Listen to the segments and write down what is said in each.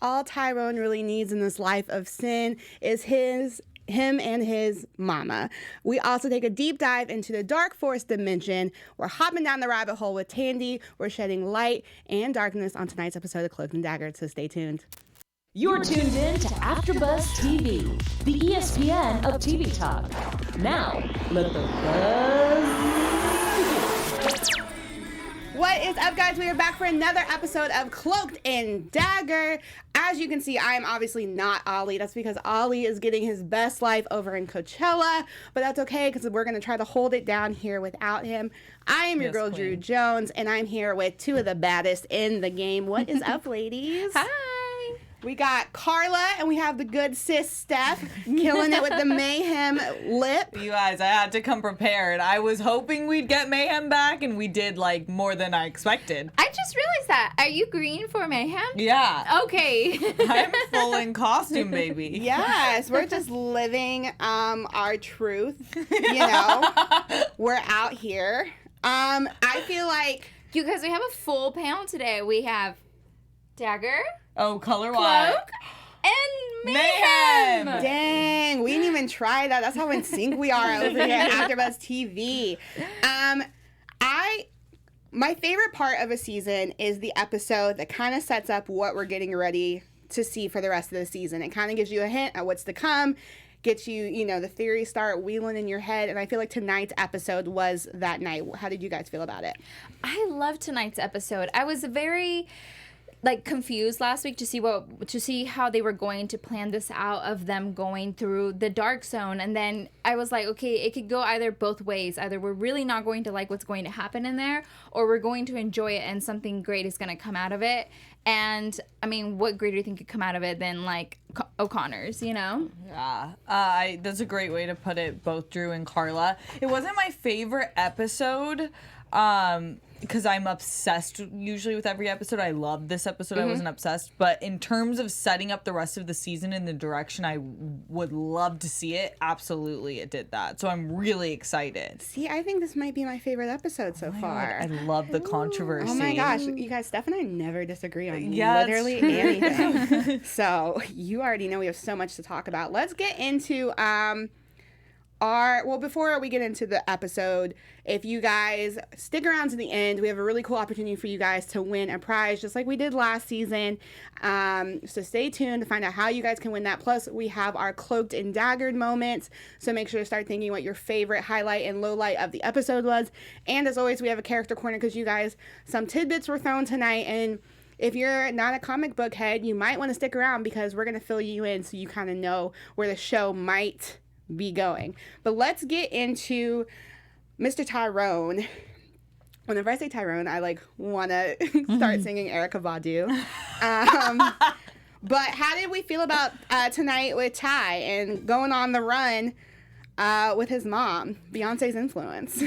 all Tyrone really needs in this life of sin is him and his mama. We also take a deep dive into the dark force dimension. We're hopping down the rabbit hole with Tandy. We're shedding light and darkness on tonight's episode of Cloak Dagger, so stay tuned. You're tuned in to AfterBuzz TV, the ESPN of TV talk. Now, let the buzz begin. What is up, guys? We are back for another episode of Cloaked and Dagger. As you can see, I am obviously not Ollie. That's because Ollie is getting his best life over in Coachella, but that's okay because we're going to try to hold it down here without him. I am your girl, Queen. Drew Jones, and I'm here with two of the baddest in the game. What is up, ladies? Hi. We got Karla, and we have the good sis Steph, killing it with the mayhem lip. You guys, I had to come prepared. I was hoping we'd get mayhem back, and we did, like, more than I expected. I just realized that. Are you green for mayhem? Yeah. Okay. I'm full in costume, baby. Yes, we're just living our truth, you know. We're out here. I feel like... You guys, we have a full panel today. We have Dagger... Oh, color-wise. Cloak and mayhem. Dang, we didn't even try that. That's how in sync we are over here at AfterBuzz TV. My favorite part of a season is the episode that kind of sets up what we're getting ready to see for the rest of the season. It kind of gives you a hint at what's to come, gets you, you know, the theories start wheeling in your head, and I feel like tonight's episode was that night. How did you guys feel about it? I loved tonight's episode. I was very... confused last week to see how they were going to plan this out of them going through the dark zone, and then I was like, okay, it could go either both ways. Either we're really not going to like what's going to happen in there, or we're going to enjoy it and something great is going to come out of it. And I mean, what greater thing could come out of it than like O'Connor's, you know? Yeah, that's a great way to put it, both Drew and Karla. It wasn't my favorite episode, because I'm obsessed usually with every episode. I loved this episode. I wasn't obsessed. But in terms of setting up the rest of the season in the direction I would love to see it, absolutely it did that. So I'm really excited. See, I think this might be my favorite episode so far. God, I love the controversy. Oh my gosh. You guys, Steph and I never disagree on literally anything. So you already know we have so much to talk about. Let's get into... before we get into the episode, if you guys stick around to the end, we have a really cool opportunity for you guys to win a prize, just like we did last season. So stay tuned to find out how you guys can win that. Plus, we have our cloaked and daggered moments. So make sure to start thinking what your favorite highlight and low light of the episode was. And as always, we have a character corner because you guys, some tidbits were thrown tonight. And if you're not a comic book head, you might want to stick around because we're going to fill you in so you kind of know where the show might be going. But let's get into Mr. Tyrone. Whenever I say Tyrone, I want to start singing Erykah Badu. But how did we feel about tonight with Ty and going on the run with his mom, Beyonce's influence?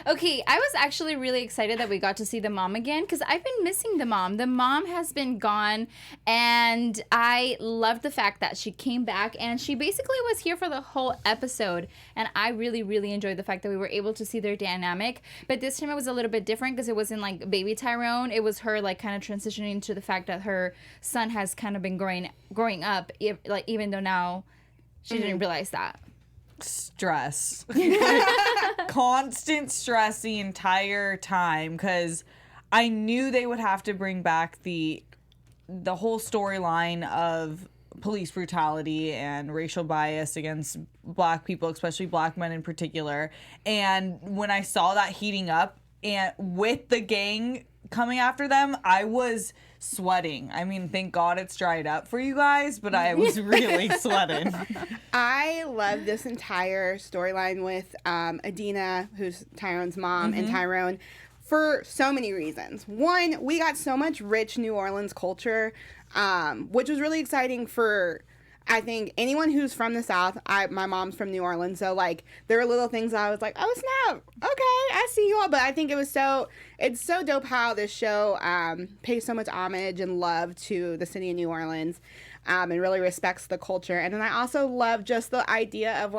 Okay, I was actually really excited that we got to see the mom again because I've been missing the mom. The mom has been gone, and I loved the fact that she came back, and she basically was here for the whole episode, and I really, really enjoyed the fact that we were able to see their dynamic. But this time it was a little bit different because it wasn't like baby Tyrone. It was her kind of transitioning to the fact that her son has kind of been growing up, even though now she didn't realize that. Stress. Constant stress the entire time because I knew they would have to bring back the whole storyline of police brutality and racial bias against black people, especially black men in particular. And when I saw that heating up and with the gang coming after them, I was sweating. I mean, thank God it's dried up for you guys, but I was really sweating. I love this entire storyline with Adina, who's Tyrone's mom, and Tyrone for so many reasons. One, we got so much rich New Orleans culture, which was really exciting for, I think, anyone who's from the South. My mom's from New Orleans, so there were little things I was like, oh snap, okay, I see you all. But I think it's so dope how this show pays so much homage and love to the city of New Orleans, and really respects the culture. And then I also love just the idea of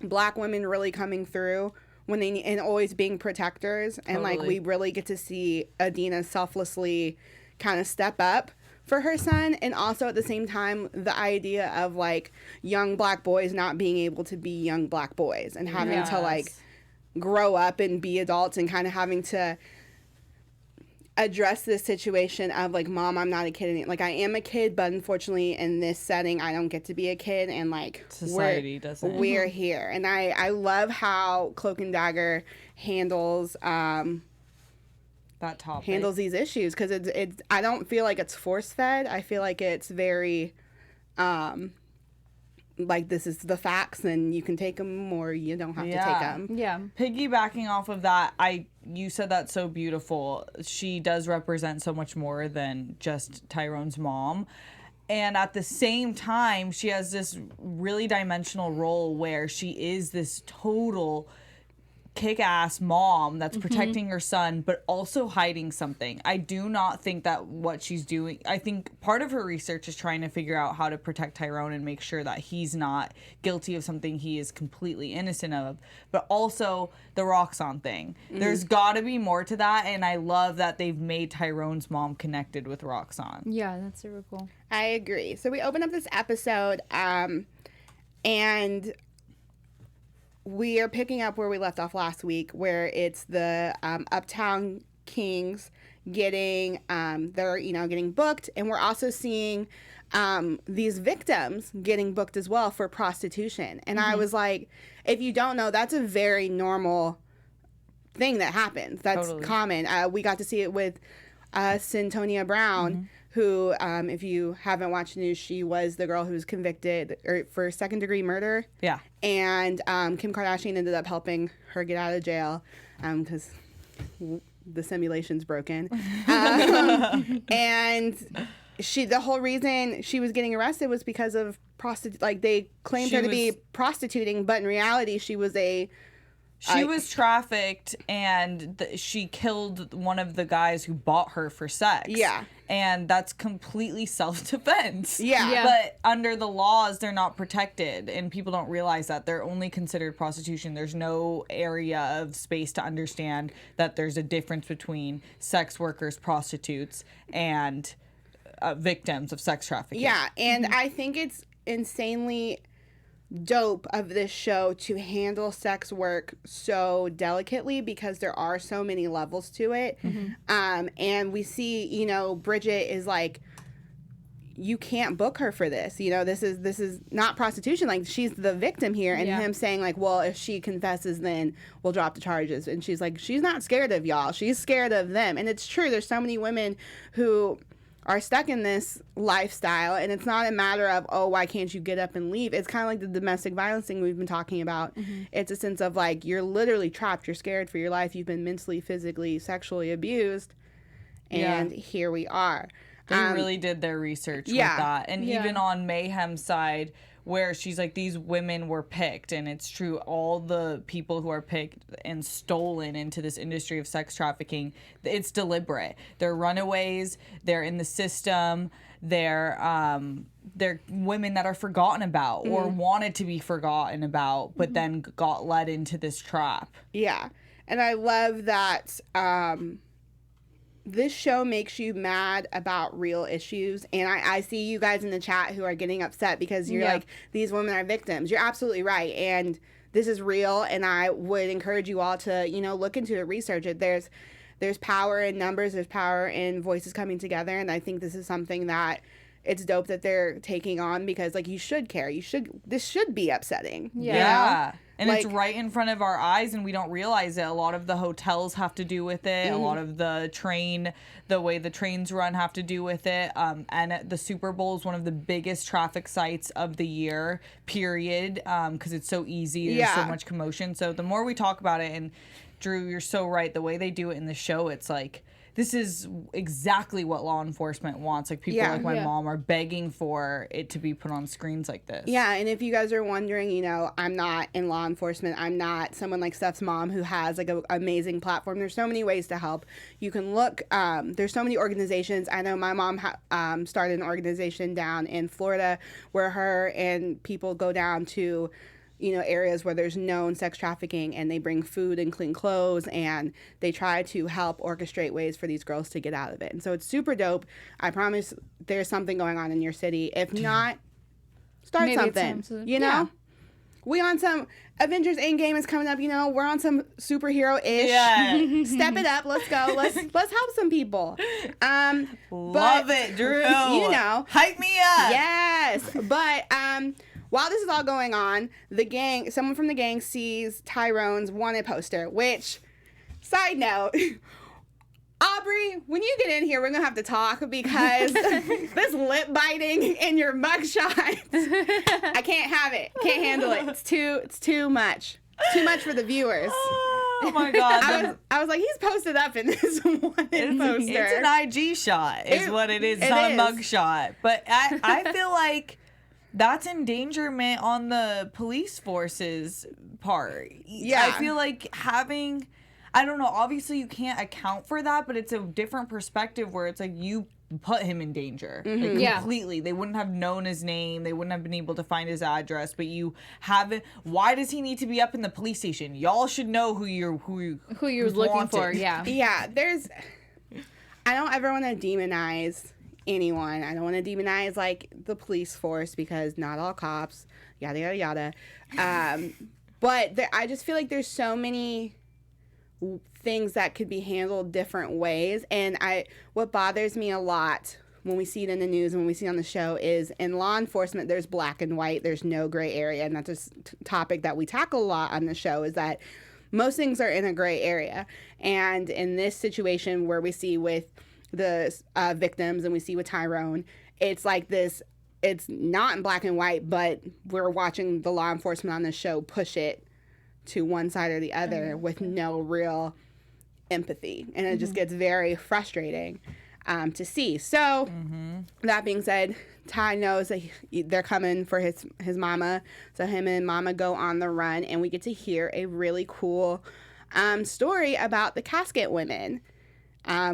black women really coming through and always being protectors, and Totally. we really get to see Adina selflessly kind of step up for her son, and also at the same time the idea of like young black boys not being able to be young black boys and having to like grow up and be adults and kind of having to address this situation of like, Mom, I'm not a kid. Like, I am a kid, but unfortunately in this setting I don't get to be a kid, and like society doesn't. We're here. And I love how Cloak and Dagger handles that topic, handles these issues, because it's I don't feel like it's force fed. I feel like it's very like, this is the facts and you can take them or you don't have to take them. Yeah. Piggybacking off of that, you said that so beautiful. She does represent so much more than just Tyrone's mom. And at the same time, she has this really dimensional role where she is this total kick-ass mom that's protecting her son but also hiding something. I do not think that what she's doing, I think part of her research is trying to figure out how to protect Tyrone and make sure that he's not guilty of something he is completely innocent of, but also the Roxanne thing. There's got to be more to that, and I love that they've made Tyrone's mom connected with Roxanne. Yeah, that's super cool. I agree. So we open up this episode and we are picking up where we left off last week, where it's the Uptown Kings getting they're getting booked, and we're also seeing these victims getting booked as well for prostitution. And I was like, if you don't know, that's a very normal thing that happens. That's common. We got to see it with Syntonia Brown, who, if you haven't watched the news, she was the girl who was convicted for second-degree murder. Yeah. And Kim Kardashian ended up helping her get out of jail because the simulation's broken. And the whole reason she was getting arrested was because of they claimed her to be prostituting, but in reality, she was She was trafficked, and she killed one of the guys who bought her for sex. Yeah. And that's completely self-defense. Yeah. But under the laws, they're not protected, and people don't realize that. They're only considered prostitution. There's no area of space to understand that there's a difference between sex workers, prostitutes, and victims of sex trafficking. Yeah, and I think it's insanely dope of this show to handle sex work so delicately, because there are so many levels to it. And we see, Bridget is like, you can't book her for this. This is not prostitution. Like, she's the victim here. And him saying like, well, if she confesses, then we'll drop the charges. And she's like, she's not scared of y'all. She's scared of them. And it's true. There's so many women who are stuck in this lifestyle, and it's not a matter of, oh, why can't you get up and leave? It's kind of like the domestic violence thing we've been talking about. It's a sense of like, you're literally trapped, you're scared for your life, you've been mentally, physically, sexually abused, and here we are. They really did their research with that. And even on Mayhem's side, where she's like, these women were picked, and it's true, all the people who are picked and stolen into this industry of sex trafficking, it's deliberate. They're runaways, they're in the system, they're women that are forgotten about or wanted to be forgotten about, but then got led into this trap. Yeah. And I love that this show makes you mad about real issues. And I see you guys in the chat who are getting upset because you're like, these women are victims. You're absolutely right. And this is real. And I would encourage you all to, look into it, research it. There's power in numbers. There's power in voices coming together. And I think this is something that it's dope that they're taking on, because like, you should care. This should be upsetting. Yeah. And it's right in front of our eyes, and we don't realize it. A lot of the hotels have to do with it. A lot of the way the trains run have to do with it. And the Super Bowl is one of the biggest traffic sites of the year, period, because it's so easy. There's so much commotion. So the more we talk about it, and Drew, you're so right. The way they do it in the show, it's like, this is exactly what law enforcement wants. Like, people like my mom are begging for it to be put on screens like this. Yeah, and if you guys are wondering, I'm not in law enforcement. I'm not someone like Steph's mom who has like an amazing platform. There's so many ways to help. You can look. There's so many organizations. I know my mom started an organization down in Florida where her and people go down to areas where there's known sex trafficking, and they bring food and clean clothes, and they try to help orchestrate ways for these girls to get out of it. And so it's super dope. I promise there's something going on in your city. If not, start Maybe it's something, time to- Yeah. We on some Avengers Endgame is coming up, we're on some superhero-ish. Yeah. Step it up. Let's go. Let's help some people. Love it, Drew. Hype me up. Yes. But while this is all going on, someone from the gang sees Tyrone's wanted poster, which, side note, Aubrey, when you get in here, we're going to have to talk because this lip biting in your mugshot, I can't have it. Can't handle it. It's too much. Too much for the viewers. Oh my God. I was like, he's posted up in this wanted poster. It's an IG shot is what it is. It's not a mug shot. But I feel like that's endangerment on the police force's part. Yeah. I feel like I don't know, obviously you can't account for that, but it's a different perspective where it's like you put him in danger. Like, Yeah. completely. They wouldn't have known his name. They wouldn't have been able to find his address, but you haven't. Why does he need to be up in the police station? Y'all should know who you're looking for. Yeah. Yeah, I don't ever want to demonize anyone. I don't want to demonize like the police force because not all cops, yada yada yada. But I just feel like there's so many things that could be handled different ways, and what bothers me a lot when we see it in the news and when we see it on the show is in law enforcement there's black and white, there's no gray area, and that's a topic that we tackle a lot on the show, is that most things are in a gray area. And in this situation where we see with the victims and we see with Tyrone, it's like this, it's not in black and white, but we're watching the law enforcement on the show push it to one side or the other with no real empathy. And it just gets very frustrating to see. So that being said, Ty knows that they're coming for his mama. So him and mama go on the run, and we get to hear a really cool story about the casket women.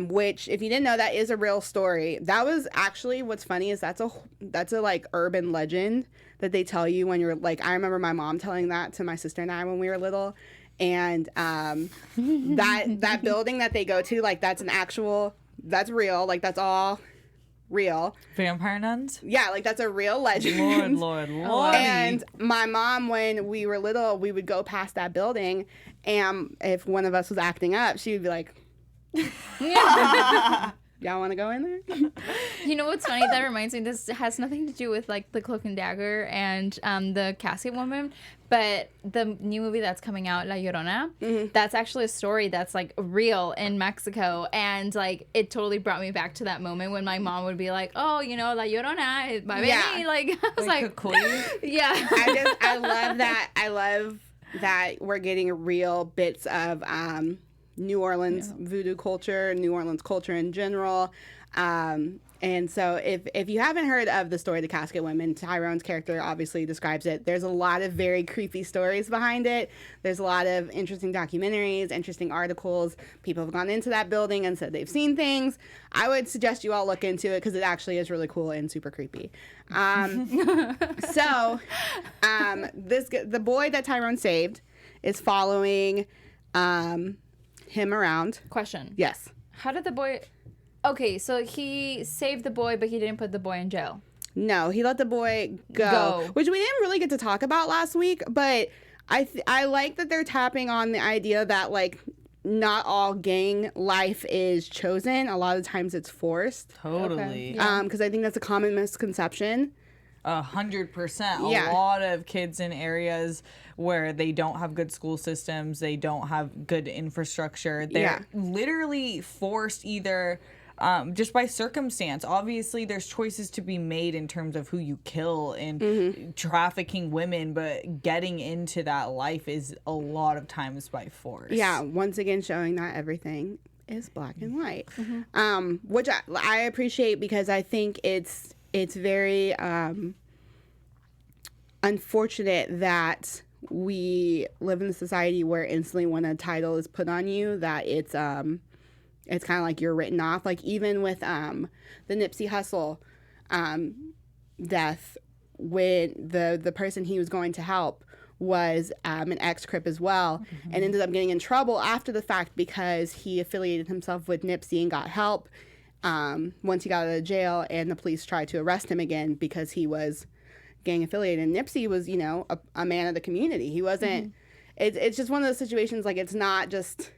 Which, if you didn't know, that is a real story. That was actually, what's funny is that's a like urban legend that they tell you when you're like, I remember my mom telling that to my sister and I when we were little. And that building that they go to, like that's real. Like that's all real. Vampire nuns? Yeah, like that's a real legend. Lord. And my mom, when we were little, we would go past that building, and if one of us was acting up, she would be like, y'all want to go in there? You know what's funny? That reminds me, this has nothing to do with like the Cloak and Dagger and the casket woman, but the new movie that's coming out, La Llorona, that's actually a story that's like real in Mexico, and like it totally brought me back to that moment when my mom would be like, oh, La Llorona, my baby. Like I was like yeah. I love that. I love that we're getting real bits of New Orleans voodoo culture, New Orleans culture in general. And so if you haven't heard of the story, The Casket Women, Tyrone's character obviously describes it. There's a lot of very creepy stories behind it. There's a lot of interesting documentaries, interesting articles. People have gone into that building and said they've seen things. I would suggest you all look into it because it actually is really cool and super creepy. The boy that Tyrone saved is following him around. Question. Yes. How did the boy... Okay, so he saved the boy, but he didn't put the boy in jail. No, he let the boy go. Which we didn't really get to talk about last week, but I like that they're tapping on the idea that, like, not all gang life is chosen. A lot of times it's forced. Totally. Okay. Because I think that's a common misconception. 100%. Yeah. A lot of kids in areas where they don't have good school systems, they don't have good infrastructure. They're literally forced either just by circumstance. Obviously, there's choices to be made in terms of who you kill and trafficking women, but getting into that life is a lot of times by force. Yeah, once again showing not everything is black and white, which I appreciate because I think it's very unfortunate that we live in a society where instantly when a title is put on you that it's kind of like you're written off. Like even with the Nipsey Hussle death, when the person he was going to help was an ex-Crip as well, and ended up getting in trouble after the fact because he affiliated himself with Nipsey and got help once he got out of jail, and the police tried to arrest him again because he was gang affiliated. And Nipsey was, you know, a man of the community. He wasn't, it's just one of those situations, like, it's not just...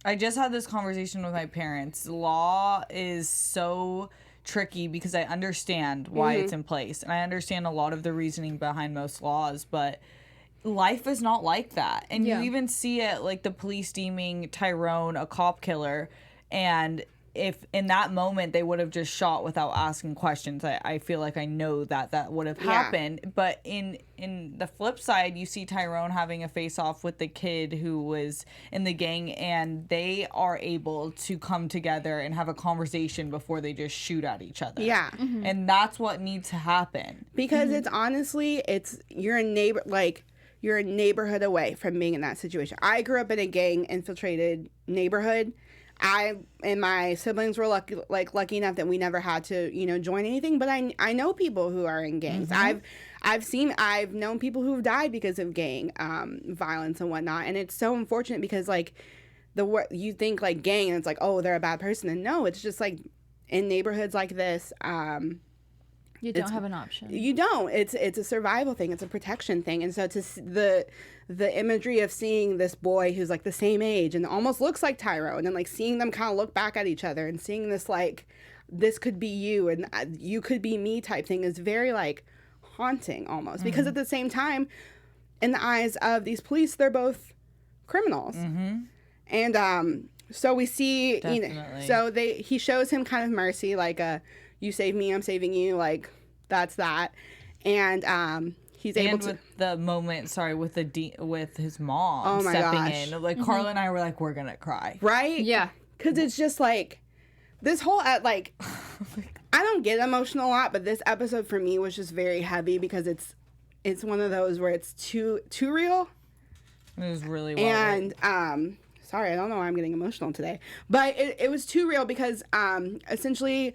I just had this conversation with my parents. Law is so tricky because I understand why it's in place, and I understand a lot of the reasoning behind most laws, but life is not like that. And you even see it, like the police deeming Tyrone a cop killer, and if in that moment they would have just shot without asking questions, I feel like I know that would have happened. But in the flip side, you see Tyrone having a face-off with the kid who was in the gang, and they are able to come together and have a conversation before they just shoot at each other. Yeah. And that's what needs to happen. Because it's honestly, you're a neighbor, like, you're a neighborhood away from being in that situation. I grew up in a gang-infiltrated neighborhood. I and my siblings were lucky enough that we never had to, you know, join anything. But I know people who are in gangs. I've known people who've died because of gang violence and whatnot. And it's so unfortunate because, like, you think like gang and it's like, oh, they're a bad person. And no, it's just like in neighborhoods like this. You don't have an option. You don't. It's a survival thing. It's a protection thing. And so the imagery of seeing this boy who's like the same age and almost looks like Tyrone, and like seeing them kind of look back at each other and seeing this, like, this could be you and you could be me type thing is very, like, haunting almost. Because at the same time, in the eyes of these police, they're both criminals. And so we see, you know, so he shows him kind of mercy, like you save me, I'm saving you, like, that's that. And he's able to... with the moment, with his mom my stepping gosh. in. Like, Karla and I were like, we're gonna cry. Right? Yeah. Because it's just, like, this whole, like, I don't get emotional a lot, but this episode for me was just very heavy because it's one of those where it's too real. It was really well And, sorry, I don't know why I'm getting emotional today. But it was too real because, essentially...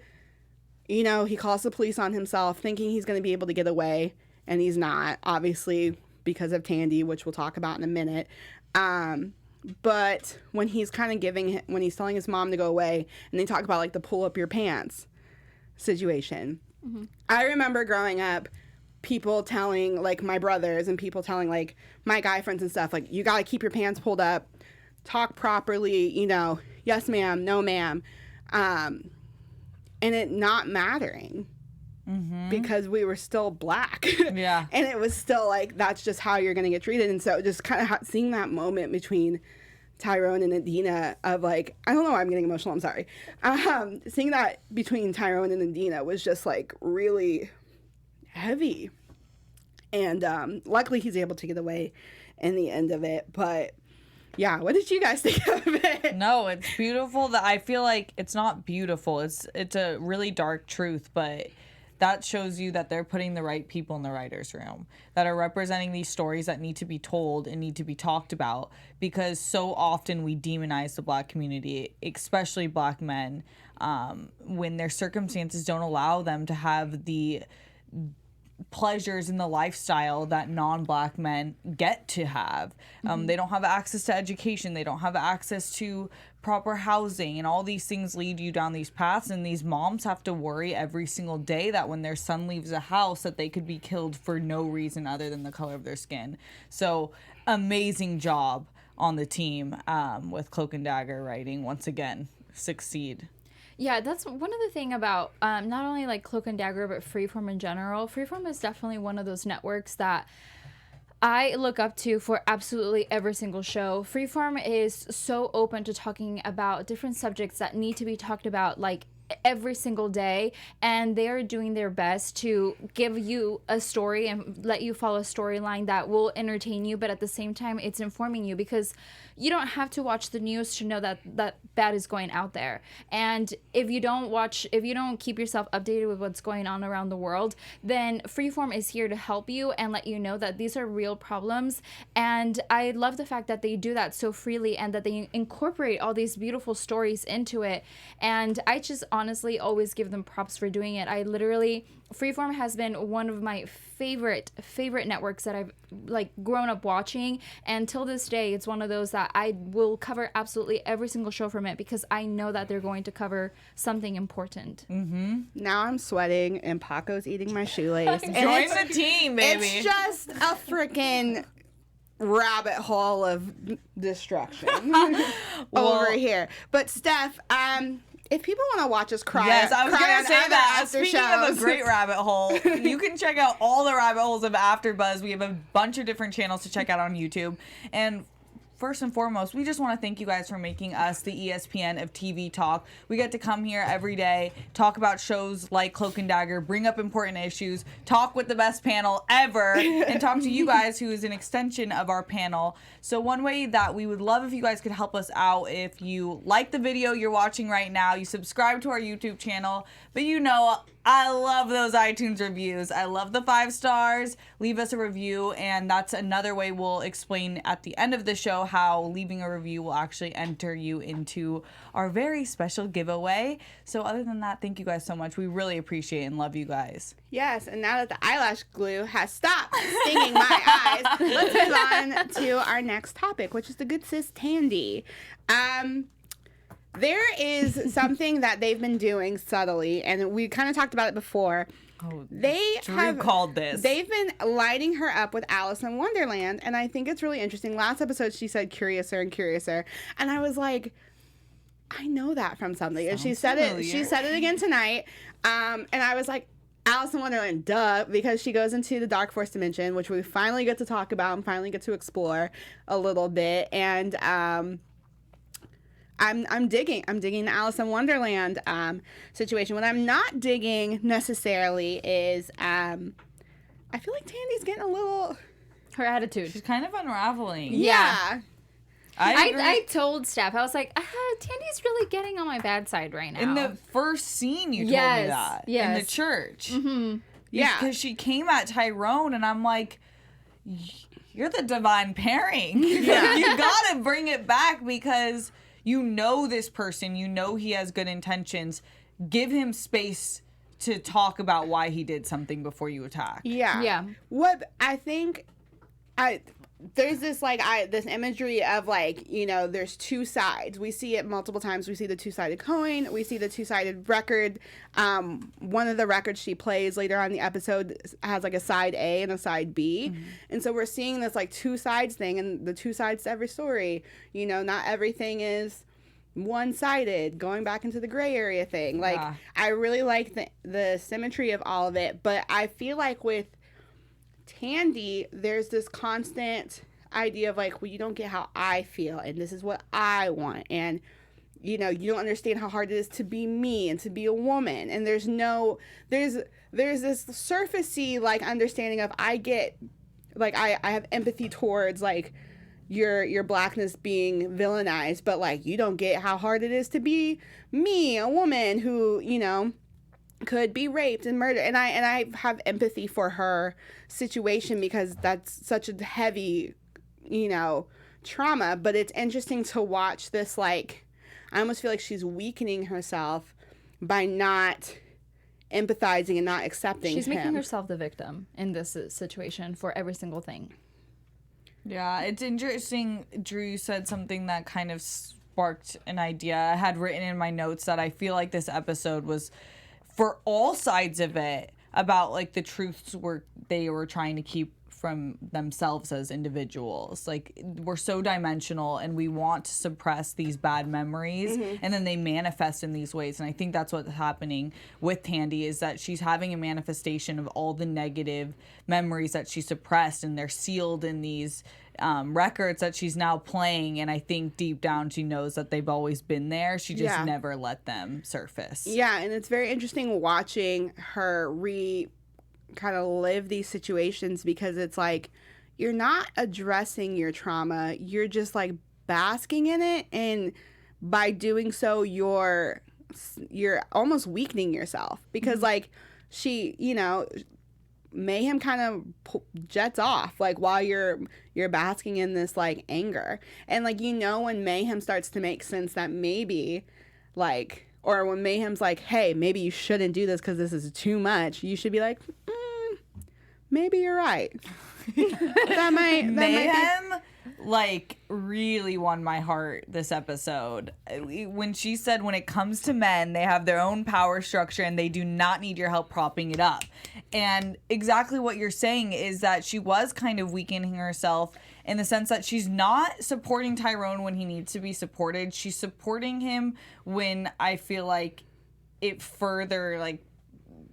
You know, he calls the police on himself thinking he's going to be able to get away, and he's not, obviously, because of Tandy, which we'll talk about in a minute. But when he's kind of when he's telling his mom to go away, and they talk about, like, the pull up your pants situation. I remember growing up, people telling, like, my brothers and people telling, like, my guy friends and stuff, like, you got to keep your pants pulled up, talk properly, you know, yes, ma'am, no, ma'am. And it not mattering because we were still black. Yeah. And it was still like, that's just how you're going to get treated. And so just kind of seeing that moment between Tyrone and Adina of, like, I don't know why I'm getting emotional, I'm sorry. Seeing that between Tyrone and Adina was just, like, really heavy. And luckily he's able to get away in the end of it. But... yeah, what did you guys think of it? No, it's beautiful. That I feel like it's not beautiful. It's a really dark truth, but that shows you that they're putting the right people in the writer's room that are representing these stories that need to be told and need to be talked about, because so often we demonize the black community, especially black men, when their circumstances don't allow them to have the pleasures in the lifestyle that non-black men get to have. They don't have access to education, they don't have access to proper housing, and all these things lead you down these paths, and these moms have to worry every single day that when their son leaves a house that they could be killed for no reason other than the color of their skin. So amazing job on the team with Cloak and Dagger writing, once again, succeed. Yeah, that's one of the thing about not only like Cloak and Dagger, but Freeform in general. Freeform is definitely one of those networks that I look up to for absolutely every single show. Freeform is so open to talking about different subjects that need to be talked about, like, every single day, and they are doing their best to give you a story and let you follow a storyline that will entertain you, but at the same time it's informing you, because you don't have to watch the news to know that bad is going out there. And if you don't keep yourself updated with what's going on around the world, then Freeform is here to help you and let you know that these are real problems. And I love the fact that they do that so freely and that they incorporate all these beautiful stories into it. And I just honestly always give them props for doing it. I literally, Freeform has been one of my favorite networks that I've like grown up watching, and till this day it's one of those that I will cover absolutely every single show from it because I know that they're going to cover something important. Now I'm sweating and Paco's eating my shoelace. And Join the team, baby. it's just a freaking rabbit hole of destruction over here. But Steph, if people want to watch us cry, Yes, I was cry going on to say other that. after Speaking of a shows. great rabbit hole, you can check out all the rabbit holes of AfterBuzz. We have a bunch of different channels to check out on YouTube. And first and foremost, we just want to thank you guys for making us the ESPN of TV talk. We get to come here every day, talk about shows like Cloak and Dagger, bring up important issues, talk with the best panel ever, and talk to you guys, who is an extension of our panel. So one way that we would love if you guys could help us out, if you like the video you're watching right now, you subscribe to our YouTube channel, but you know, I love those iTunes reviews. I love the 5 stars. Leave us a review, and that's another way we'll explain at the end of the show how leaving a review will actually enter you into our very special giveaway. So other than that, thank you guys so much. We really appreciate and love you guys. Yes, and now that the eyelash glue has stopped stinging my eyes, let's move on to our next topic, which is the good sis Tandy. There is something that they've been doing subtly, and we kind of talked about it before. Drew called this. They've been lighting her up with Alice in Wonderland, and I think it's really interesting. Last episode, she said curiouser and curiouser, and I was like, I know that from something. And she said it. She said it again tonight, and I was like, Alice in Wonderland, duh, because she goes into the Dark Force dimension, which we finally get to talk about and finally get to explore a little bit, and I'm digging the Alice in Wonderland situation. What I'm not digging necessarily is I feel like Tandy's getting a little... Her attitude. She's kind of unraveling. Yeah. I told Steph, I was like, Tandy's really getting on my bad side right now. In the first scene, you told me that. Yes. In the church. Yeah. Because she came at Tyrone, and I'm like, you're the divine pairing. Yeah. You gotta bring it back because you know this person. You know he has good intentions. Give him space to talk about why he did something before you attack. Yeah. Yeah. What I think, there's this this imagery of there's two sides. We see it multiple times. We see the two-sided coin. We see the two-sided record. One of the records she plays later on in the episode has a side A and a side B. Mm-hmm. And so we're seeing this two sides thing, and the two sides to every story. Not everything is one-sided, going back into the gray area thing. I really like the symmetry of all of it, but I feel like with Tandy, there's this constant idea of well, you don't get how I feel, and this is what I want, and you don't understand how hard it is to be me and to be a woman, and there's this surfacey understanding of I get I have empathy towards your blackness being villainized, but you don't get how hard it is to be me, a woman who could be raped and murdered, and I have empathy for her situation because that's such a heavy trauma. But it's interesting to watch this I almost feel like she's weakening herself by not empathizing and not accepting She's making him. herself the victim in this situation for every single thing. Yeah, it's interesting. Drew, you said something that kind of sparked an idea. I had written in my notes that I feel like this episode was for all sides of it about the truths they were trying to keep from themselves as individuals. We're so dimensional, and we want to suppress these bad memories, and then they manifest in these ways. And I think that's what's happening with Tandy, is that she's having a manifestation of all the negative memories that she suppressed, and they're sealed in these records that she's now playing. And I think deep down she knows that they've always been there. She just never let them surface. Yeah, and it's very interesting watching her kind of live these situations, because it's you're not addressing your trauma, you're just basking in it, and by doing so you're almost weakening yourself, because she Mayhem kind of jets off while you're basking in this anger, and when Mayhem starts to make sense that maybe or when Mayhem's like, hey, maybe you shouldn't do this because this is too much, you should be like, maybe you're right. Mayhem, like, really won my heart this episode. When she said when it comes to men, they have their own power structure and they do not need your help propping it up. And exactly what you're saying is that she was kind of weakening herself in the sense that she's not supporting Tyrone when he needs to be supported. She's supporting him when I feel like it further, like,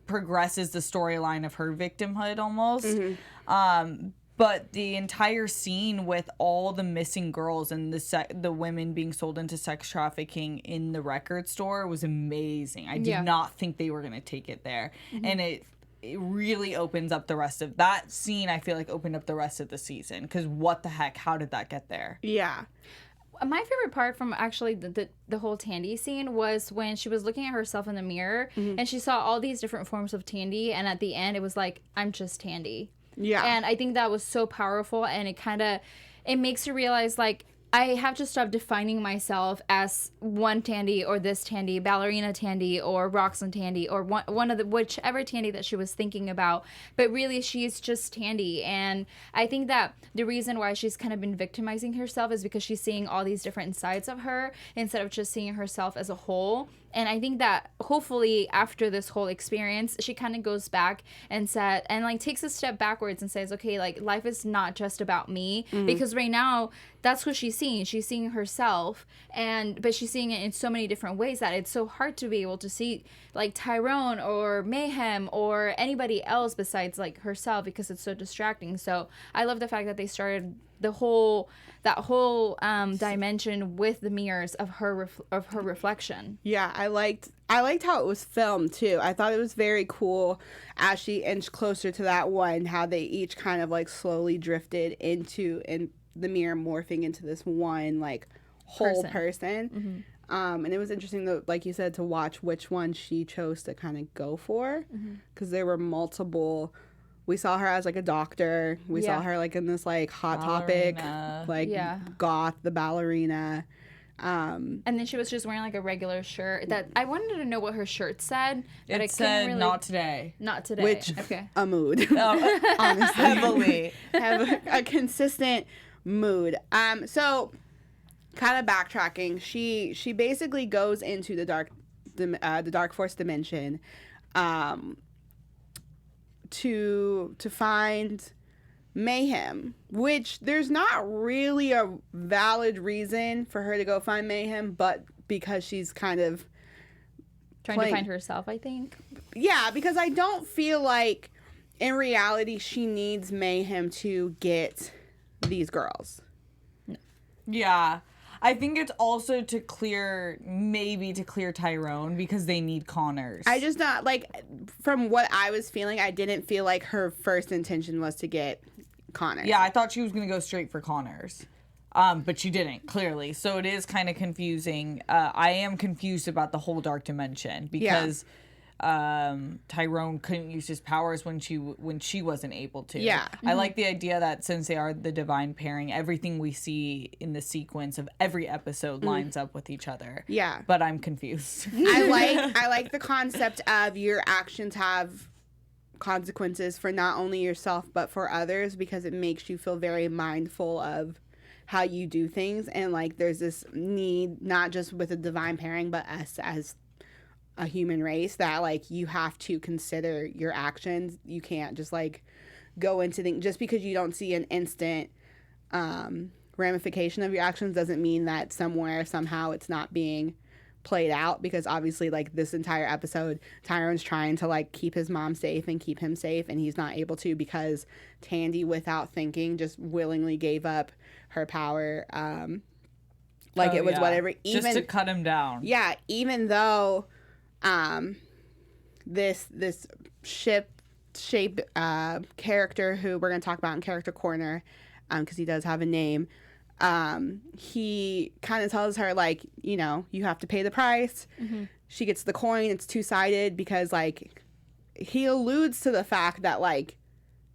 progresses the storyline of her victimhood almost. But the entire scene with all the missing girls and the women being sold into sex trafficking in the record store was amazing. I did not think they were going to take it there. And it really opens up the rest of that scene. I feel like opened up the rest of the season, because what the heck, how did that get there? Yeah. My favorite part from actually the whole Tandy scene was when she was looking at herself in the mirror and she saw all these different forms of Tandy, and at the end it was like, I'm just Tandy. Yeah. And I think that was so powerful, and it makes you realize, like, I have to stop defining myself as one Tandy or this Tandy, ballerina Tandy or Roxanne Tandy or one of the whichever Tandy that she was thinking about. But really, she's just Tandy. And I think that the reason why she's kind of been victimizing herself is because she's seeing all these different sides of her instead of just seeing herself as a whole. And I think that hopefully after this whole experience, she kind of goes back and takes a step backwards and says, okay, like, life is not just about me. Because right now, that's what she's seeing. She's seeing herself, but she's seeing it in so many different ways that it's so hard to be able to see, like, Tyrone or Mayhem or anybody else besides, like, herself, because it's so distracting. So I love the fact that they started that whole dimension with the mirrors of her reflection. Yeah, I liked how it was filmed too. I thought it was very cool as she inched closer to that one, how they each kind of, like, slowly drifted into and the mirror morphing into this one, like, whole person. And it was interesting, though, like you said, to watch which one she chose to kind of go for, because there were multiple. We saw her as, like, a doctor. We saw her, like, in this, like, Hot Topic, like, goth, the ballerina. And then she was just wearing, like, a regular shirt. That I wanted to know what her shirt said, but I said, couldn't really. Not today. Not today. Which, okay. A mood. Honestly. Heavily. Have a consistent mood. So, kind of backtracking, she basically goes into the dark force dimension, to find Mayhem, which there's not really a valid reason for her to go find Mayhem, but because she's kind of trying to find herself, I think. Yeah, because I don't feel like in reality she needs Mayhem to get these girls. No. Yeah. I think it's also to clear Tyrone, because they need Connors. I just not, like, from what I was feeling, I didn't feel like her first intention was to get Connors. Yeah, I thought she was going to go straight for Connors. But she didn't, clearly. So it is kind of confusing. I am confused about the whole dark dimension, because Tyrone couldn't use his powers when she wasn't able to. Yeah. I like the idea that since they are the divine pairing, everything we see in the sequence of every episode lines up with each other. Yeah. But I'm confused. I like the concept of your actions have consequences for not only yourself but for others, because it makes you feel very mindful of how you do things. And, like, there's this need, not just with a divine pairing, but us as a human race, that, like, you have to consider your actions. You can't just, like, go into things just because you don't see an instant ramification of your actions doesn't mean that somewhere somehow it's not being played out, because obviously, like, this entire episode Tyrone's trying to, like, keep his mom safe and keep him safe, and he's not able to because Tandy, without thinking, just willingly gave up her power. It was whatever, even just to cut him down. Yeah, even though this shape character, who we're going to talk about in Character Corner, because he does have a name, he kind of tells her, like, you know, you have to pay the price. She gets the coin. It's two-sided, because, like, he alludes to the fact that, like,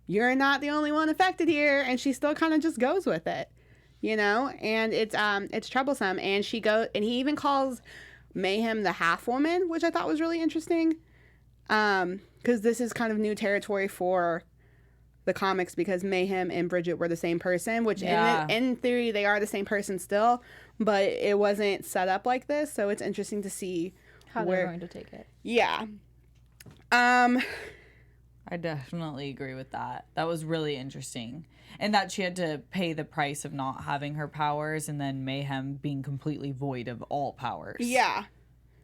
you're not the only one affected here, and she still kind of just goes with it, you know. And it's troublesome. And he even calls Mayhem the half woman, which I thought was really interesting. Because this is kind of new territory for the comics, because Mayhem and Bridget were the same person, which in theory they are the same person still, but it wasn't set up like this. So it's interesting to see how they're going to take it. Yeah. I definitely agree with that. That was really interesting. And that she had to pay the price of not having her powers, and then Mayhem being completely void of all powers. Yeah.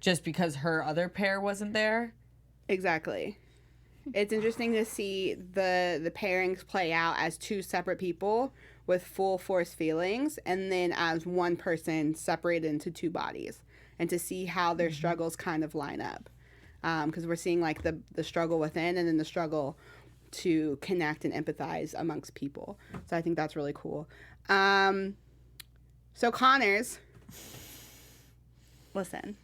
Just because her other pair wasn't there. Exactly. It's interesting to see the pairings play out as two separate people with full force feelings, and then as one person separated into two bodies, and to see how their struggles kind of line up. Because we're seeing like the struggle within, and then the struggle to connect and empathize amongst people. So I think that's really cool. So Connors, listen.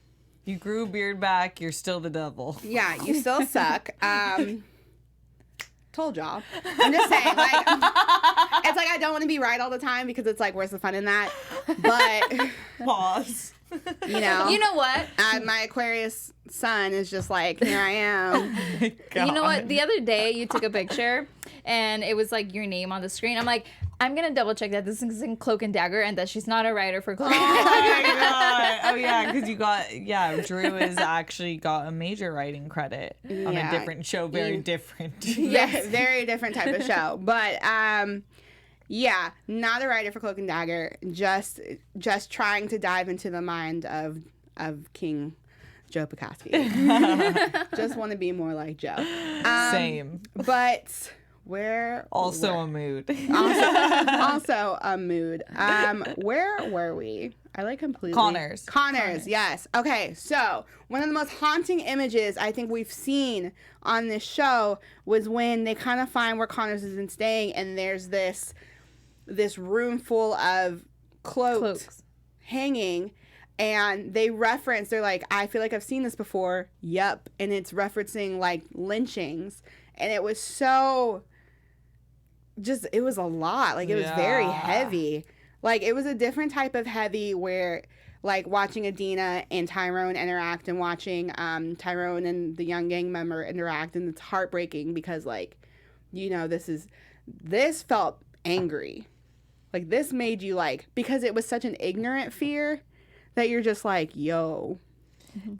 You grew a beard back, you're still the devil. Yeah, you still suck. Told y'all. I'm just saying, like, it's like I don't want to be right all the time, because it's like, where's the fun in that? But Pause. You know what? My Aquarius sun is just like, here I am. You know what? The other day you took a picture and it was like your name on the screen. I'm like, I'm going to double check that this is in Cloak and Dagger and that she's not a writer for Cloak and Dagger. Oh my God. Oh yeah, because Drew has actually got a major writing credit on a different show. Very different. Yes, very different type of show. But yeah, not a writer for Cloak and Dagger. Just trying to dive into the mind of King Joe Pekoski. Just want to be more like Joe. Same. But also a mood. Also a mood. Where were we? I like completely. Connors, yes. Okay, so one of the most haunting images I think we've seen on this show was when they kind of find where Connors has been staying, and there's this room full of cloaks hanging, and they're like, I feel like I've seen this before. Yep. And it's referencing like lynchings, and it was so it was a lot. Like, it was very heavy. Like, it was a different type of heavy where, like, watching Adina and Tyrone interact and watching Tyrone and the young gang member interact, and it's heartbreaking because, like, this felt angry. Like, this made you, like, because it was such an ignorant fear that you're just like, yo.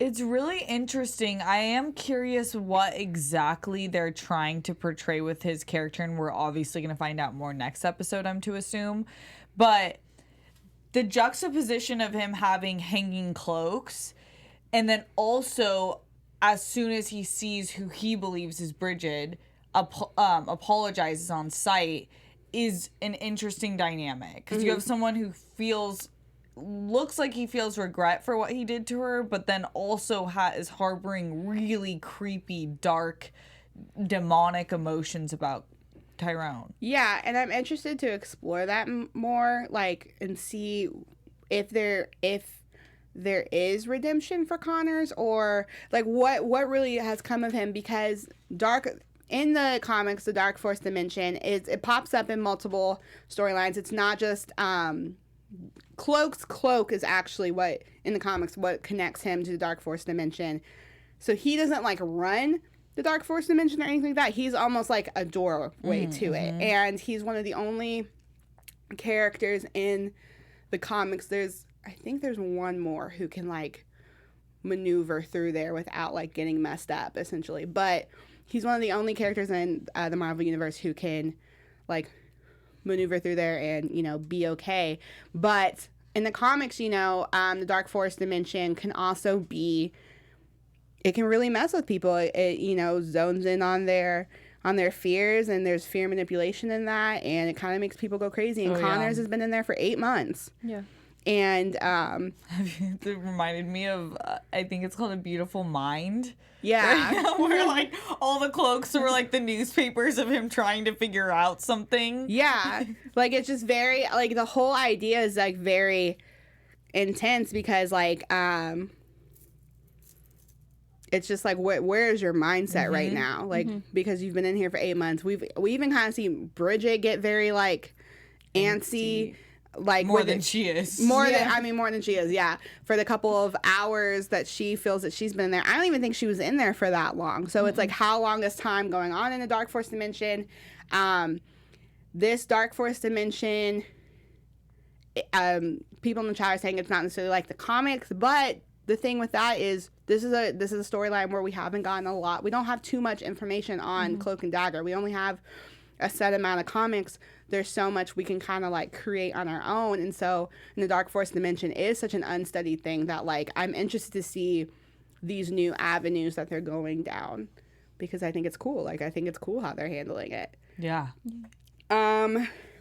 It's really interesting. I am curious what exactly they're trying to portray with his character, and we're obviously going to find out more next episode, I'm to assume. But the juxtaposition of him having hanging cloaks, and then also, as soon as he sees who he believes is Bridget, apologizes on sight, is an interesting dynamic. Because you have someone who looks like he feels regret for what he did to her, but then also is harboring really creepy, dark, demonic emotions about Tyrone. Yeah, and I'm interested to explore that more, like, and see if there is redemption for Connors, or like what really has come of him, because in the comics, the Dark Force dimension it pops up in multiple storylines. It's not just Cloak's cloak is actually what in the comics what connects him to the Dark Force dimension. So he doesn't like run the Dark Force dimension or anything like that. He's almost like a doorway to it, and he's one of the only characters in the comics. I think there's one more who can like maneuver through there without like getting messed up, essentially. But he's one of the only characters in the Marvel universe who can like maneuver through there and be okay. But in the comics, the Dark Force dimension can also be. It can really mess with people. It zones in on their fears, and there's fear manipulation in that, and it kind of makes people go crazy. And Connors has been in there for 8 months. Yeah. And it reminded me of I think it's called A Beautiful Mind. Yeah. Where like all the cloaks were like the newspapers of him trying to figure out something. Yeah. Like, it's just very like the whole idea is like very intense, because like it's just like where is your mindset right now? Like, because you've been in here for 8 months. We even kind of see Bridget get very like antsy. like more than she is. More than she is, yeah. For the couple of hours that she feels that she's been there. I don't even think she was in there for that long. So it's like, how long is time going on in the Dark Force dimension? This Dark Force dimension, people in the chat are saying it's not necessarily like the comics, but the thing with that is this is a storyline where we haven't gotten a lot. We don't have too much information on Cloak and Dagger. We only have a set amount of comics. There's so much we can kind of like create on our own. And so in the Dark Force dimension is such an unstudied thing that like I'm interested to see these new avenues that they're going down, because I think it's cool. Like I think it's cool how they're handling it. Yeah.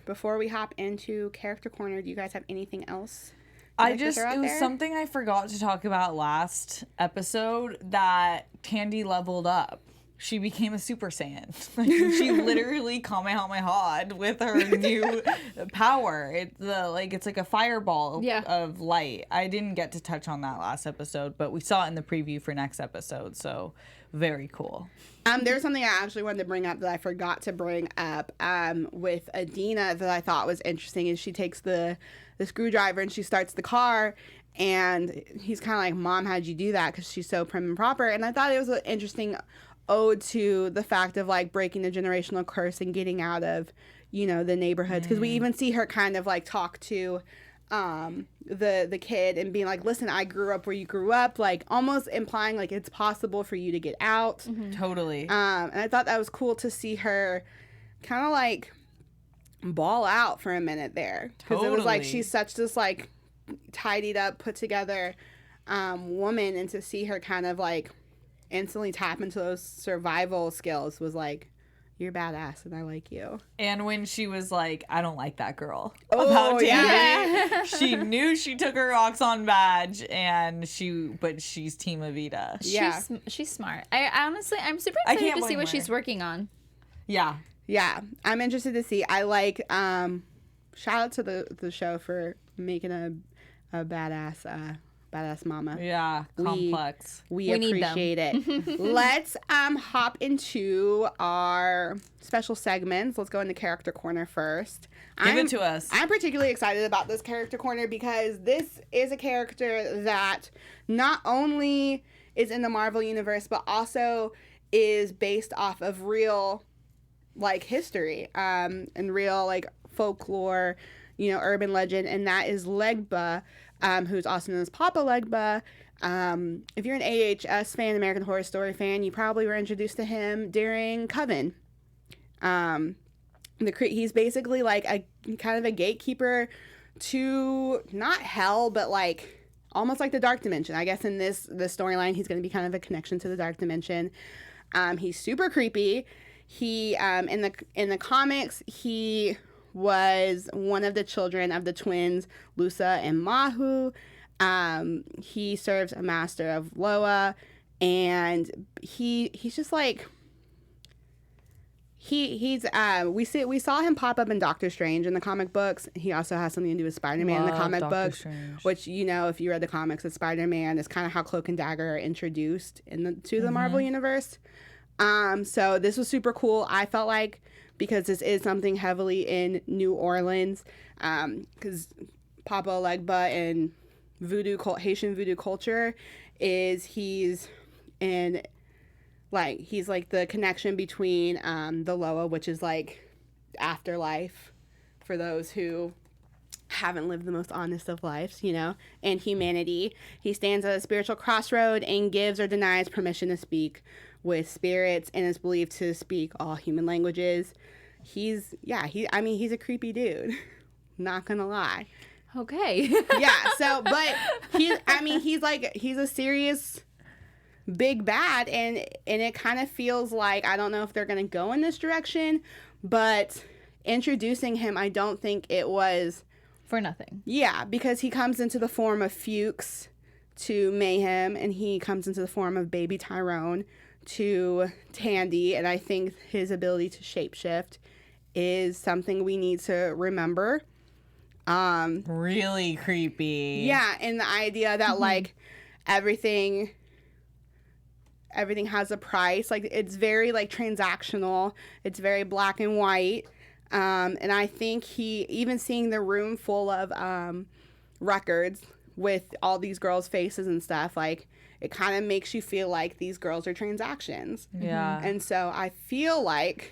Before we hop into character corner, do you guys have anything else? It was something I forgot to talk about last episode, that Tandy leveled up. She became a Super Saiyan. Like, she literally Kamehameha with her new power. It's like a fireball of light. I didn't get to touch on that last episode, but we saw it in the preview for next episode, so very cool. There's something I actually wanted to bring up that I forgot to bring up with Adina that I thought was interesting, is she takes the screwdriver and she starts the car, and he's kind of like, Mom, how'd you do that? Because she's so prim and proper. And I thought it was an interesting ode to the fact of like breaking the generational curse and getting out of, the neighborhoods. Because we even see her kind of like talk to the kid and being like, listen, I grew up where you grew up, like almost implying like it's possible for you to get out. Totally. And I thought that was cool to see her kind of like ball out for a minute there, because it was like she's such this like tidied up, put together woman, and to see her kind of like instantly tap into those survival skills was like, you're badass and I like you. And when she was like, I don't like that girl. Oh, yeah. She knew she took her Roxxon badge, but she's Team Evita. Yeah. She's smart. I'm super excited to see what she's working on. Yeah. Yeah. I'm interested to see. I like, shout out to the show for making a badass mama. Yeah, complex. We appreciate it. Let's hop into our special segments. Let's go into character corner first. Give it to us. I'm particularly excited about this character corner because this is a character that not only is in the Marvel universe, but also is based off of real like history and real like folklore, urban legend, and that is Legba. Who's also known as Papa Legba. If you're an AHS fan, American Horror Story fan, you probably were introduced to him during Coven. He's basically like a kind of a gatekeeper to not hell, but like almost like the dark dimension. I guess in the storyline, he's going to be kind of a connection to the dark dimension. He's super creepy. He in the comics, he was one of the children of the twins Lusa and Mahu. He serves a master of Loa, and he's just like we saw him pop up in Doctor Strange in the comic books. He also has something to do with Spider-Man in the comic books, which if you read the comics, that Spider-Man is kind of how Cloak and Dagger are introduced to the Marvel universe. So this was super cool. I felt like, because this is something heavily in New Orleans, because Papa Legba and Haitian voodoo culture he's like the connection between the Loa, which is like afterlife for those who haven't lived the most honest of lives, and humanity. He stands at a spiritual crossroad and gives or denies permission to speak with spirits, and is believed to speak all human languages. He's a creepy dude. Not gonna lie. Okay. Yeah. So, but he's a serious big bad, and it kind of feels like, I don't know if they're gonna go in this direction, but introducing him, I don't think it was for nothing. Yeah, because he comes into the form of Fuchs to Mayhem, and he comes into the form of baby Tyrone to Tandy, and I think his ability to shapeshift is something we need to remember. Really creepy. Yeah, and the idea that like everything has a price. Like, it's very like transactional. It's very black and white. And I think he, even seeing the room full of records with all these girls' faces and stuff, like, it kind of makes you feel like these girls are transactions. Yeah. And so I feel like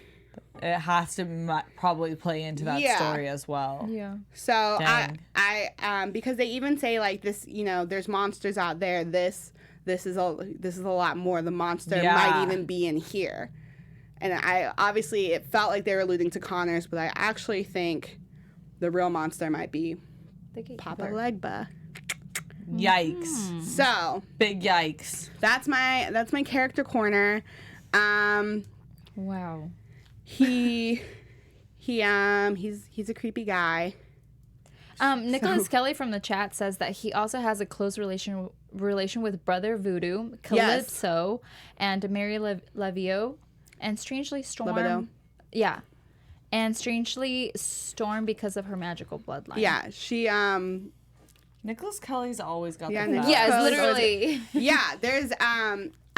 it has to probably play into that story as well. Yeah. So Dang. I because they even say like this, you know, there's monsters out there. This is a lot more. The monster might even be in here. And I obviously it felt like they were alluding to Connors, but I actually think the real monster might be Papa Legba. Yikes. So Big yikes. that's my character corner. Wow. He's a creepy guy. Nicholas Kelly from the chat says that he also has a close relation with Brother Voodoo, Calypso, and Mary Levio, and strangely Storm. Libido. Yeah. And strangely Storm because of her magical bloodline. Yeah, she Nicholas Kelly's always got Yeah, the Nick- best. Yes, literally. yeah, there's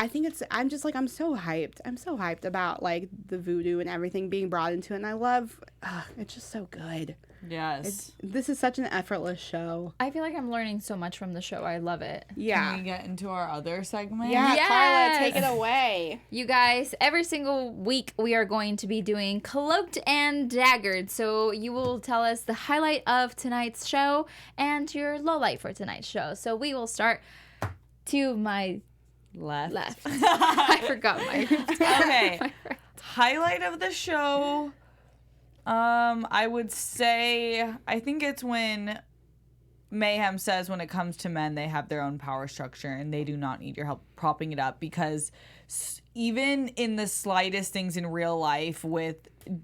I think I'm so hyped. I'm so hyped about like the voodoo and everything being brought into it. And I love it's just so good. Yes. This is such an effortless show. I feel like I'm learning so much from the show. I love it. Yeah. Can we get into our other segment? Yeah, Yes. Karla, take it away. You guys, every single week we are going to be doing Cloaked and Daggered. So you will tell us the highlight of tonight's show and your low light for tonight's show. So we will start to my left. I forgot my Okay. Highlight of the show. I would say I think it's when Mayhem says when it comes to men, they have their own power structure and they do not need your help propping it up, because even in the slightest things in real life with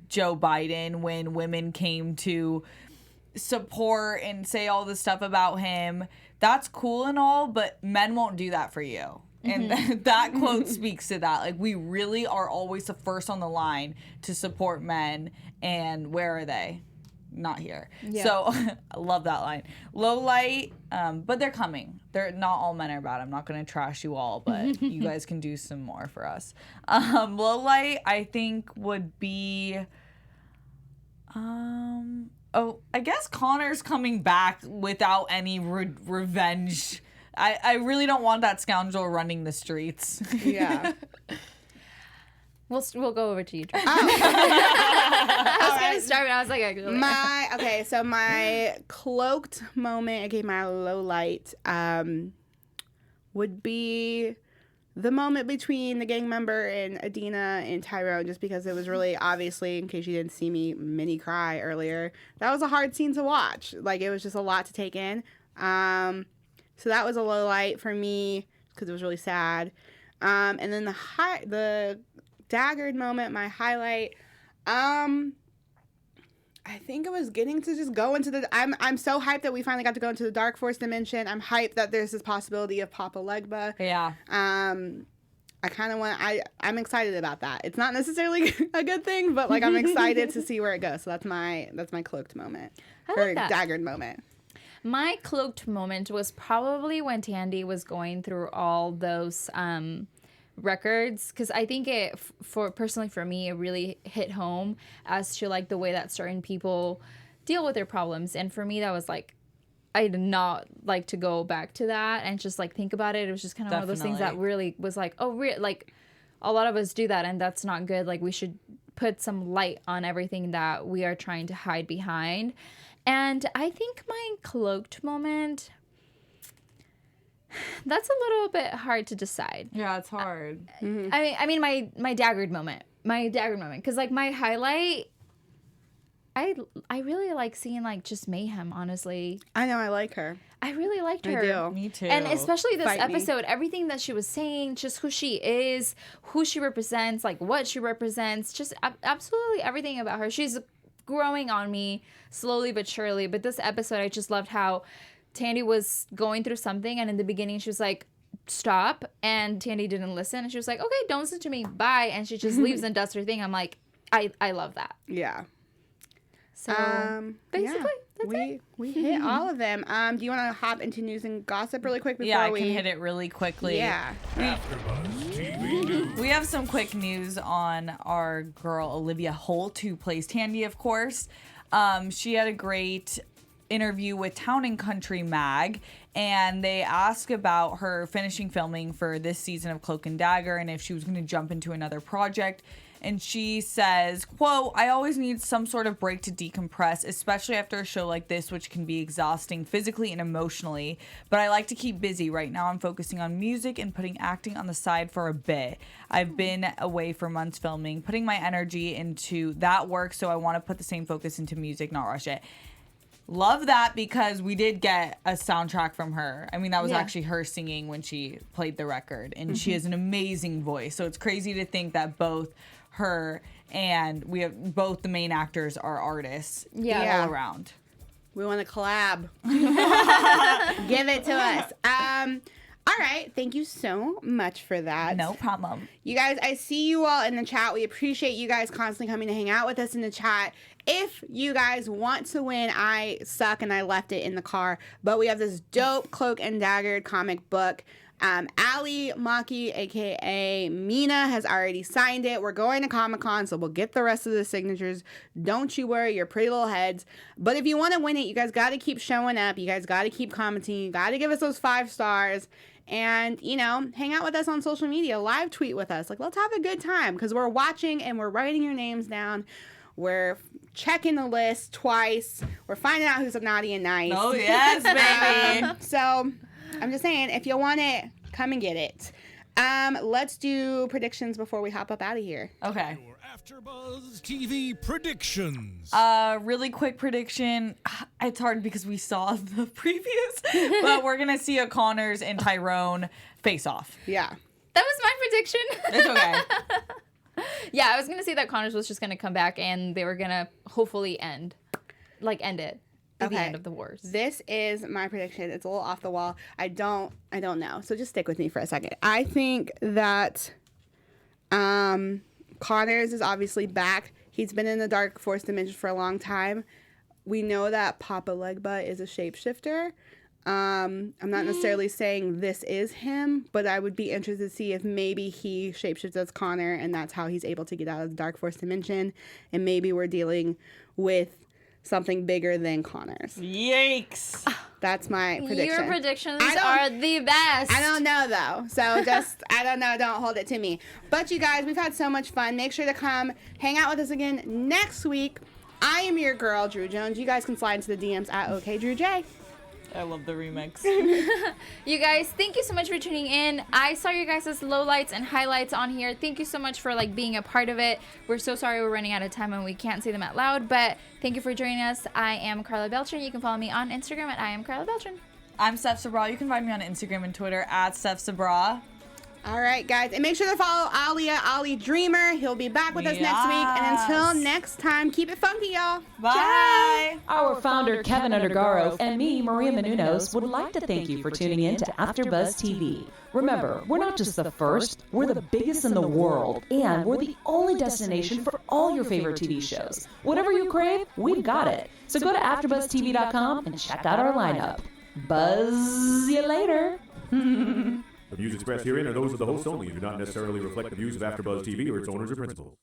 Joe Biden, when women came to support and say all this stuff about him, that's cool and all, but men won't do that for you. And that quote speaks to that. Like, we really are always the first on the line to support men. And where are they? Not here. Yeah. So I love that line. Low light, but they're coming. They're not all men are bad. I'm not going to trash you all, but you guys can do some more for us. Low light, I think, would be... I guess Connor's coming back without any revenge. I really don't want that scoundrel running the streets. Yeah. We'll go over to you, Drew. I was going to start, but I was like, actually. So my cloaked moment, I gave my low light, would be the moment between the gang member and Adina and Tyrone, just because it was really, obviously, in case you didn't see me mini cry earlier, that was a hard scene to watch. Like, it was just a lot to take in. So that was a low light for me because it was really sad. And then the daggered moment, my highlight, I think it was getting to just go into the... I'm so hyped that we finally got to go into the dark force dimension. I'm hyped that there's this possibility of Papa Legba. Yeah. I kind of want... I'm excited about that. It's not necessarily a good thing, but like I'm excited to see where it goes. So that's my cloaked moment. I like that. Daggered moment. My cloaked moment was probably when Tandy was going through all those records, because I think it, personally for me, it really hit home as to like the way that certain people deal with their problems. And for me, that was like, I did not like to go back to that and just like think about it. It was just kind of one of those things that really was like, like a lot of us do that and that's not good. Like, we should put some light on everything that we are trying to hide behind. And I think my cloaked moment, that's a little bit hard to decide. Yeah, it's hard. I mean my daggered moment. Because like my highlight, I really like seeing like just Mayhem, honestly. I know, I like her. I really liked her. I do. Me too. And especially this Fight me. episode, everything that she was saying, just who she is, who she represents, like what she represents, just absolutely everything about her. She's growing on me slowly but surely. But this episode, I just loved how Tandy was going through something, and in the beginning she was like, stop, and Tandy didn't listen, and she was like, okay, don't listen to me, bye, and she just leaves and does her thing. I'm like, I love that. Yeah. So basically, that's it. We hit all of them. Do you want to hop into news and gossip really quick before Yeah, I we... can hit it really quickly. Yeah. AfterBuzz TV News. We have some quick news on our girl Olivia Holt, who plays Tandy, of course. She had a great interview with Town and Country Mag, and they asked about her finishing filming for this season of Cloak and Dagger and if she was going to jump into another project. And she says, quote, "I always need some sort of break to decompress, especially after a show like this, which can be exhausting physically and emotionally. But I like to keep busy. Right now I'm focusing on music and putting acting on the side for a bit. I've been away for months filming, putting my energy into that work, so I want to put the same focus into music, not rush it." Love that, because we did get a soundtrack from her. I mean, that was actually her singing when she played the record, and she has an amazing voice. So it's crazy to think that both her and we have both the main actors are artists all around. We want to collab. Give it to us. All right. Thank you so much for that. No problem. You guys, I see you all in the chat. We appreciate you guys constantly coming to hang out with us in the chat. If you guys want to win, I suck and I left it in the car, but we have this dope Cloak and Dagger comic book. Ali Maki, aka Mina, has already signed it. We're going to Comic-Con, so we'll get the rest of the signatures. Don't you worry, your pretty little heads. But if you want to win it, you guys got to keep showing up. You guys got to keep commenting. You got to give us those 5 stars. And, you know, hang out with us on social media. Live tweet with us. Like, let's have a good time, because we're watching and we're writing your names down. We're checking the list twice. We're finding out who's naughty and nice. Oh, yes, baby. So I'm just saying, if you want it, come and get it. Let's do predictions before we hop up out of here. Okay. Your AfterBuzz TV predictions. Really quick prediction. It's hard because we saw the previews, but we're gonna see a Connors and Tyrone face off. Yeah. That was my prediction. It's okay. Yeah, I was going to say that Connors was just going to come back and they were going to hopefully end it. At the end of the wars. This is my prediction. It's a little off the wall. I don't know. So just stick with me for a second. I think that Connors is obviously back. He's been in the dark force dimension for a long time. We know that Papa Legba is a shapeshifter. I'm not necessarily saying this is him, but I would be interested to see if maybe he shapeshifts as Connor and that's how he's able to get out of the dark force dimension. And maybe we're dealing with something bigger than Connors. Yikes. That's my prediction. Your predictions are the best. I don't know, though. So just, I don't know. Don't hold it to me. But you guys, we've had so much fun. Make sure to come hang out with us again next week. I am your girl, Drew Jones. You guys can slide into the DMs at OKDrewJ. I love the remix. You guys, thank you so much for tuning in. I saw your guys' lowlights and highlights on here. Thank you so much for being a part of it. We're so sorry we're running out of time and we can't say them out loud, but thank you for joining us. I am Karla Beltran. You can follow me on Instagram at I am Karla Beltran. I'm Steph Sabraw. You can find me on Instagram and Twitter at Steph Sabraw. All right, guys. And make sure to follow Ali Dreamer. He'll be back with us next week. And until next time, keep it funky, y'all. Bye. Our founder, Keven Undergaro, and me, Maria Menounos, would like to thank you for tuning in to AfterBuzz TV. Remember, we're not just the first, we're the biggest in the world, and we're the only destination for all your favorite TV shows. Whatever you crave, we've got it. So go to AfterBuzzTV.com and check out our lineup. Buzz you later. The views expressed herein are those of the hosts only and do not necessarily reflect the views of AfterBuzz TV or its owners or principals.